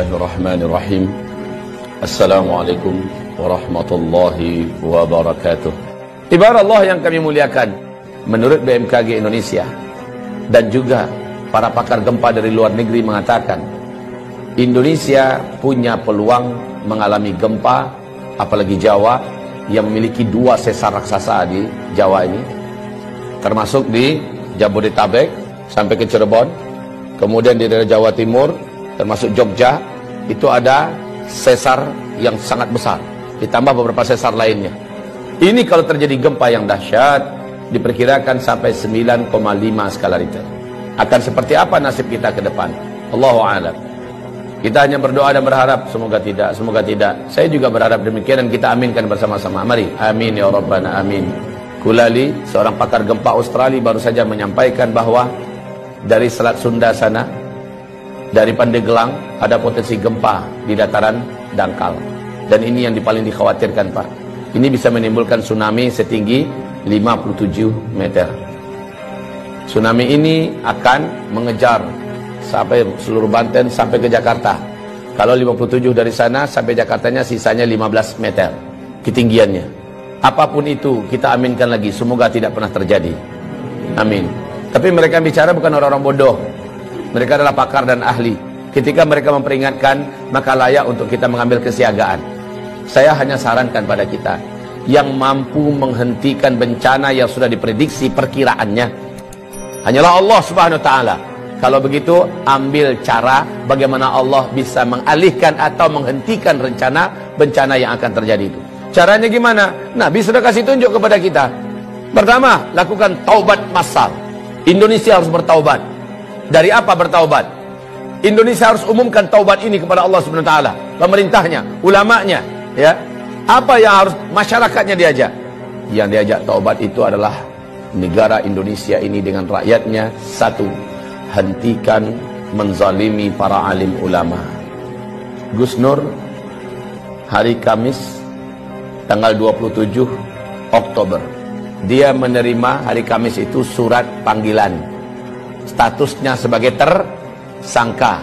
Bismillahirrahmanirrahim. Assalamualaikum warahmatullahi wabarakatuh. Ibarat Allah yang kami muliakan, menurut BMKG Indonesia dan juga para pakar gempa dari luar negeri mengatakan Indonesia punya peluang mengalami gempa, apalagi Jawa yang memiliki 2 sesar raksasa di Jawa ini, termasuk di Jabodetabek sampai ke Cirebon, kemudian di daerah Jawa Timur termasuk Jogja, itu ada sesar yang sangat besar, ditambah beberapa sesar lainnya. Ini kalau terjadi gempa yang dahsyat, diperkirakan sampai 9,5 skala Richter. Akan seperti apa nasib kita ke depan? Allahu a'lam. Kita hanya berdoa dan berharap semoga tidak, semoga tidak. Saya juga berharap demikian dan kita aminkan bersama-sama. Mari, amin ya rabbana amin. Kulali, seorang pakar gempa Australia, baru saja menyampaikan bahwa dari Selat Sunda sana, dari Pandeglang, ada potensi gempa di dataran dangkal. Dan ini yang paling dikhawatirkan, Pak. Ini bisa menimbulkan tsunami setinggi 57 meter. Tsunami ini akan mengejar sampai seluruh Banten sampai ke Jakarta. Kalau 57 dari sana sampai Jakartanya sisanya 15 meter ketinggiannya. Apapun itu kita aminkan lagi, semoga tidak pernah terjadi. Amin. Tapi mereka bicara bukan orang-orang bodoh. Mereka adalah pakar dan ahli. Ketika mereka memperingatkan, maka layak untuk kita mengambil kesiagaan. Saya hanya sarankan pada kita yang mampu menghentikan bencana yang sudah diprediksi perkiraannya hanyalah Allah Subhanahu wa taala. Kalau begitu, ambil cara bagaimana Allah bisa mengalihkan atau menghentikan rencana bencana yang akan terjadi itu. Caranya gimana? Nabi sudah kasih tunjuk kepada kita. Pertama, lakukan taubat massal. Indonesia harus bertaubat. Dari apa bertaubat? Indonesia harus umumkan taubat ini kepada Allah Subhanahu wa taala, pemerintahnya, ulamanya, ya. Apa yang harus masyarakatnya diajak? Yang diajak taubat itu adalah negara Indonesia ini dengan rakyatnya. 1, hentikan menzalimi para alim ulama. Gus Nur hari Kamis tanggal 27 Oktober, dia menerima hari Kamis itu surat panggilan. Statusnya sebagai tersangka.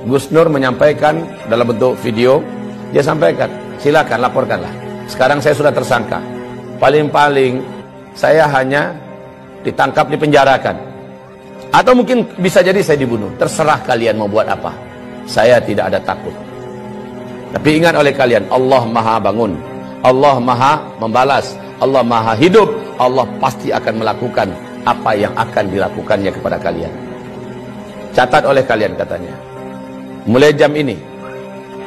Gus Nur menyampaikan dalam bentuk video, dia sampaikan, silakan laporkanlah. Sekarang saya sudah tersangka. Paling-paling saya hanya ditangkap, dipenjarakan. Atau mungkin bisa jadi saya dibunuh. Terserah kalian mau buat apa. Saya tidak ada takut. Tapi ingat oleh kalian, Allah Maha bangun. Allah Maha membalas. Allah Maha hidup. Allah pasti akan melakukan apa yang akan dilakukannya kepada kalian. Catat oleh kalian katanya. Mulai jam ini,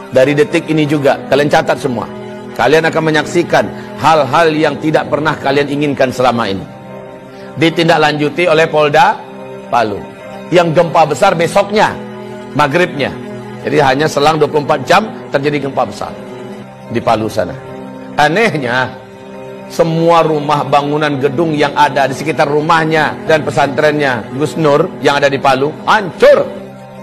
dari detik ini juga, kalian catat semua. Kalian akan menyaksikan hal-hal yang tidak pernah kalian inginkan selama ini. Ditindaklanjuti oleh Polda Palu. Yang gempa besar besoknya, maghribnya. Jadi hanya selang 24 jam terjadi gempa besar di Palu sana. Anehnya, semua rumah bangunan gedung yang ada di sekitar rumahnya dan pesantrennya Gus Nur yang ada di Palu hancur.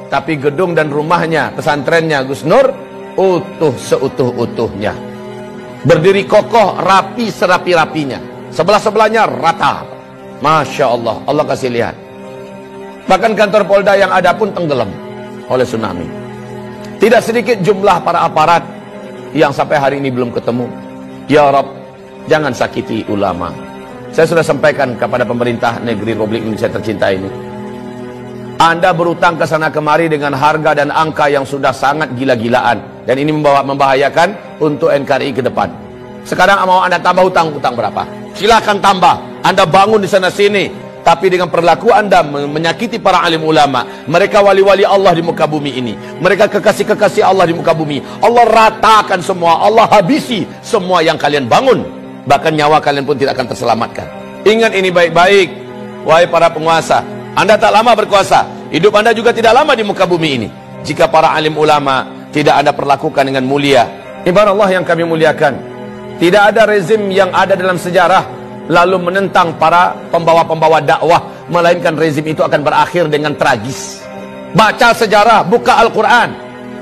Tapi gedung dan rumahnya, pesantrennya Gus Nur utuh seutuh-utuhnya. Berdiri kokoh, rapi serapi-rapinya. Sebelah-sebelahnya rata. Masya Allah, Allah kasih lihat. Bahkan kantor Polda yang ada pun tenggelam oleh tsunami. Tidak sedikit jumlah para aparat yang sampai hari ini belum ketemu. Ya Rabb, jangan sakiti ulama. Saya sudah sampaikan kepada pemerintah negeri Republik Indonesia tercinta ini. Anda berutang ke sana kemari dengan harga dan angka yang sudah sangat gila-gilaan. Dan ini membahayakan untuk NKRI ke depan. Sekarang mau Anda tambah utang berapa? Silakan tambah. Anda bangun di sana sini. Tapi dengan perilaku Anda menyakiti para alim ulama. Mereka wali-wali Allah di muka bumi ini. Mereka kekasih-kekasih Allah di muka bumi. Allah ratakan semua. Allah habisi semua yang kalian bangun. Bahkan nyawa kalian pun tidak akan terselamatkan. Ingat ini baik-baik, wahai para penguasa. Anda tak lama berkuasa, hidup Anda juga tidak lama di muka bumi ini. Jika para alim ulama tidak Anda perlakukan dengan mulia. Ibarat Allah yang kami muliakan, tidak ada rezim yang ada dalam sejarah lalu menentang para pembawa-pembawa dakwah, melainkan rezim itu akan berakhir dengan tragis. Baca sejarah, buka Al-Quran,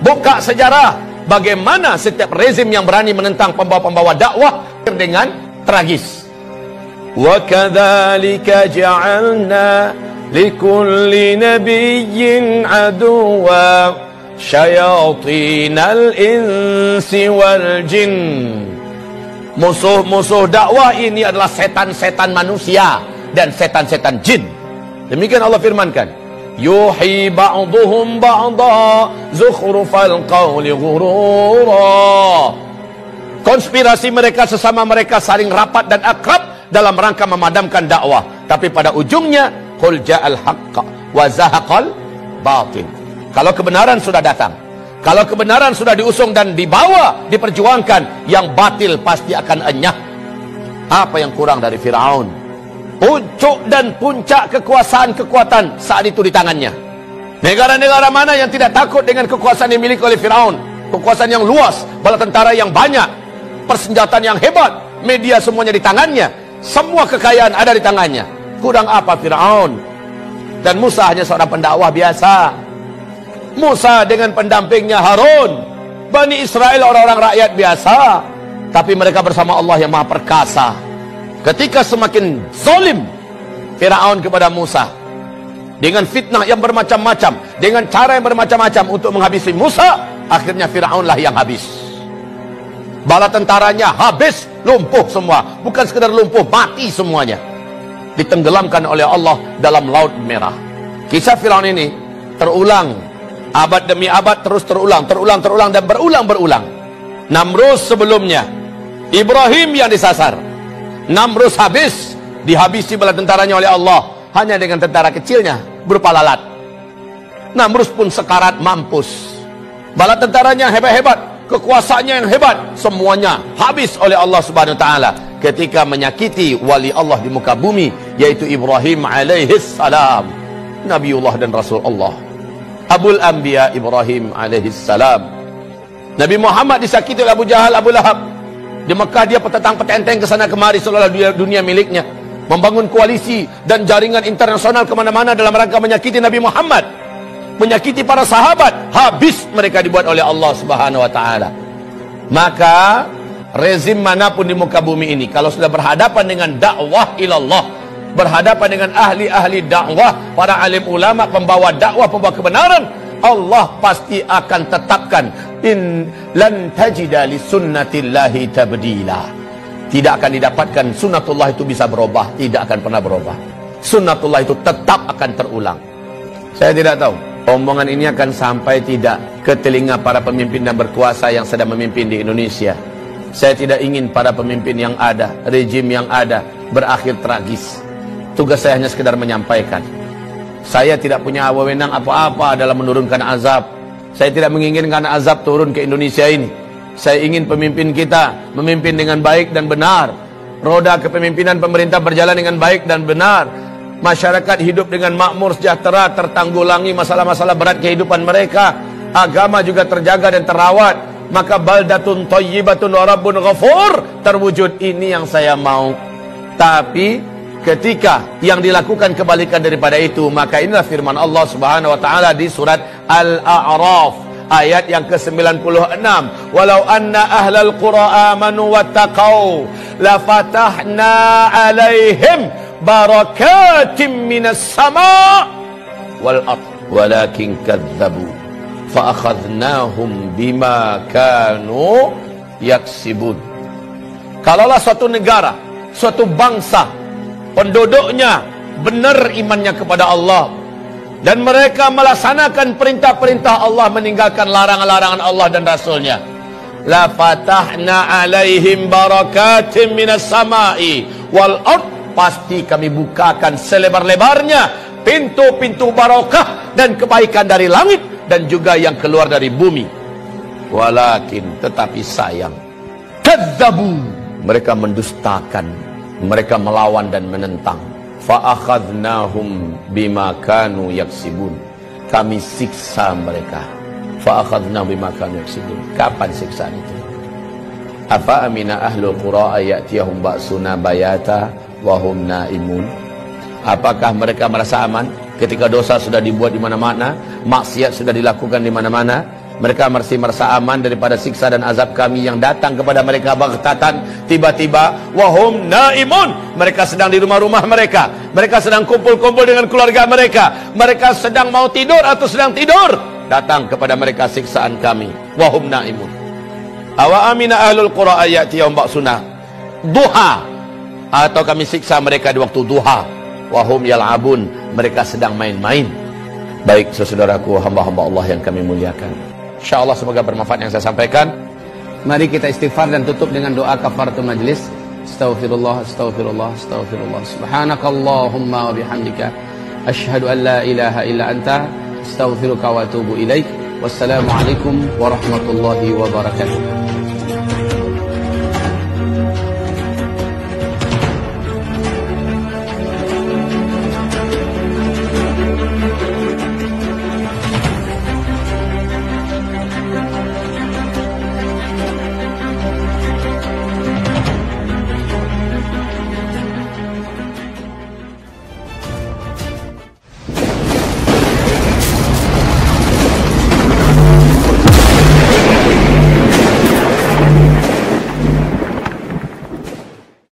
buka sejarah. Bagaimana setiap rezim yang berani menentang pembawa-pembawa dakwah dengan tragis. Wa kadzalika ja'alna likulli nabiyyin aduwwa syayatinal insi wal jin. Musuh-musuh dakwah ini adalah setan-setan manusia dan setan-setan jin. Demikian Allah firmankan, yuhi ba'duhum ba'da zukhrufal qawli ghurura. Konspirasi mereka sesama mereka saling rapat dan akrab dalam rangka memadamkan dakwah. Tapi pada ujungnya, qul ja'al haqqa wa zahaqal batil. Kalau kebenaran sudah datang, kalau kebenaran sudah diusung dan dibawa, diperjuangkan, yang batil pasti akan enyah. Apa yang kurang dari Firaun? Puncak dan puncak kekuasaan-kekuatan saat itu di tangannya. Negara-negara mana yang tidak takut dengan kekuasaan yang dimiliki oleh Firaun? Kekuasaan yang luas, bala tentara yang banyak, persenjataan yang hebat, media semuanya di tangannya, semua kekayaan ada di tangannya. Kurang apa Firaun? Dan Musa hanya seorang pendakwah biasa. Musa dengan pendampingnya Harun, Bani Israel orang-orang rakyat biasa, tapi mereka bersama Allah yang Maha Perkasa. Ketika semakin zalim Firaun kepada Musa dengan fitnah yang bermacam-macam, dengan cara yang bermacam-macam untuk menghabisi Musa, akhirnya Firaunlah yang habis. Bala tentaranya habis, lumpuh semua. Bukan sekedar lumpuh, mati semuanya, ditenggelamkan oleh Allah dalam Laut Merah. Kisah Firaun ini terulang abad demi abad, terus terulang dan berulang. Namrus sebelumnya, Ibrahim yang disasar. Namrus habis, dihabisi bala tentaranya oleh Allah hanya dengan tentara kecilnya berupa lalat. Namrus pun sekarat mampus. Bala tentaranya hebat-hebat, kekuasaannya yang hebat, semuanya habis oleh Allah Subhanahu wa taala ketika menyakiti wali Allah di muka bumi, yaitu Ibrahim alaihis salam, Nabiullah dan Rasul Allah, Abul Anbiya Ibrahim alaihis salam. Nabi Muhammad disakiti oleh Abu Jahal, Abu Lahab. Di Mekah dia petentang-petenteng ke sana kemari seolah dunia miliknya, membangun koalisi dan jaringan internasional kemana-mana dalam rangka menyakiti Nabi Muhammad, menyakiti para sahabat. Habis mereka dibuat oleh Allah Subhanahu wa taala. Maka rezim manapun di muka bumi ini, kalau sudah berhadapan dengan dakwah ilallah, berhadapan dengan ahli-ahli dakwah, para alim ulama, pembawa dakwah, pembawa kebenaran, Allah pasti akan tetapkan in lan tajida li sunnatillahi tabdila. Tidak akan didapatkan sunnatullah itu bisa berubah, tidak akan pernah berubah. Sunnatullah itu tetap akan terulang. Saya tidak tahu omongan ini akan sampai tidak ke telinga para pemimpin dan berkuasa yang sedang memimpin di Indonesia. Saya tidak ingin para pemimpin yang ada, rejim yang ada berakhir tragis. Tugas saya hanya sekedar menyampaikan. Saya tidak punya wewenang apa-apa dalam menurunkan azab. Saya tidak menginginkan azab turun ke Indonesia ini. Saya ingin pemimpin kita memimpin dengan baik dan benar. Roda kepemimpinan pemerintah berjalan dengan baik dan benar. Masyarakat hidup dengan makmur, sejahtera, tertanggulangi masalah-masalah berat kehidupan mereka. Agama juga terjaga dan terawat. Maka baldatun thayyibatun wa rabbun ghafur terwujud. Ini yang saya mau. Tapi ketika yang dilakukan kebalikan daripada itu, maka inilah firman Allah Subhanahu wa taala di surat Al-A'raf ayat yang ke-96. Walau anna ahlal qura amanu wattaqau la fatahna alaihim barakatim minas sama' wal ard walakin kadzabu fa akhadnahum bima kanu yaksibun. Kalaulah suatu negara, suatu bangsa, penduduknya benar imannya kepada Allah dan mereka melaksanakan perintah-perintah Allah, meninggalkan larangan-larangan Allah dan Rasulnya, la fatahna alaihim barakatim minas sama'i wal ard, pasti kami bukakan selebar-lebarnya pintu-pintu barakah dan kebaikan dari langit dan juga yang keluar dari bumi. Walakin, tetapi sayang, kadzabu, mereka mendustakan, mereka melawan dan menentang. Fa akhadnahum bima kanu yaksibun, kami siksa mereka. Fa akhadnahum bima kanu yaksibun. Kapan siksaan itu? Afa amina ahlul qura ayatiyahum ba'suna bayata wa hum naimun. Apakah mereka merasa aman ketika dosa sudah dibuat di mana-mana, maksiat sudah dilakukan di mana-mana? Mereka masih merasa aman daripada siksa dan azab kami yang datang kepada mereka baghtatan, tiba-tiba. Wahum naimun, mereka sedang di rumah-rumah mereka, mereka sedang kumpul-kumpul dengan keluarga mereka, mereka sedang mau tidur atau sedang tidur, datang kepada mereka siksaan kami wahum naimun. Awa amina ahlul qura ayatiyahum ba'suna duha, atau kami siksa mereka di waktu duha wahum yal'abun, mereka sedang main-main. Baik saudaraku, hamba-hamba Allah yang kami muliakan, insyaallah semoga bermanfaat yang saya sampaikan. Mari kita istighfar dan tutup dengan doa kafaratul majlis. Astaghfirullah, astaghfirullah, astaghfirullah. Subhanakallahumma wa bihamdika asyhadu an la ilaha illa anta astaghfiruka wa atubu ilaik. Wassalamualaikum warahmatullahi wabarakatuh.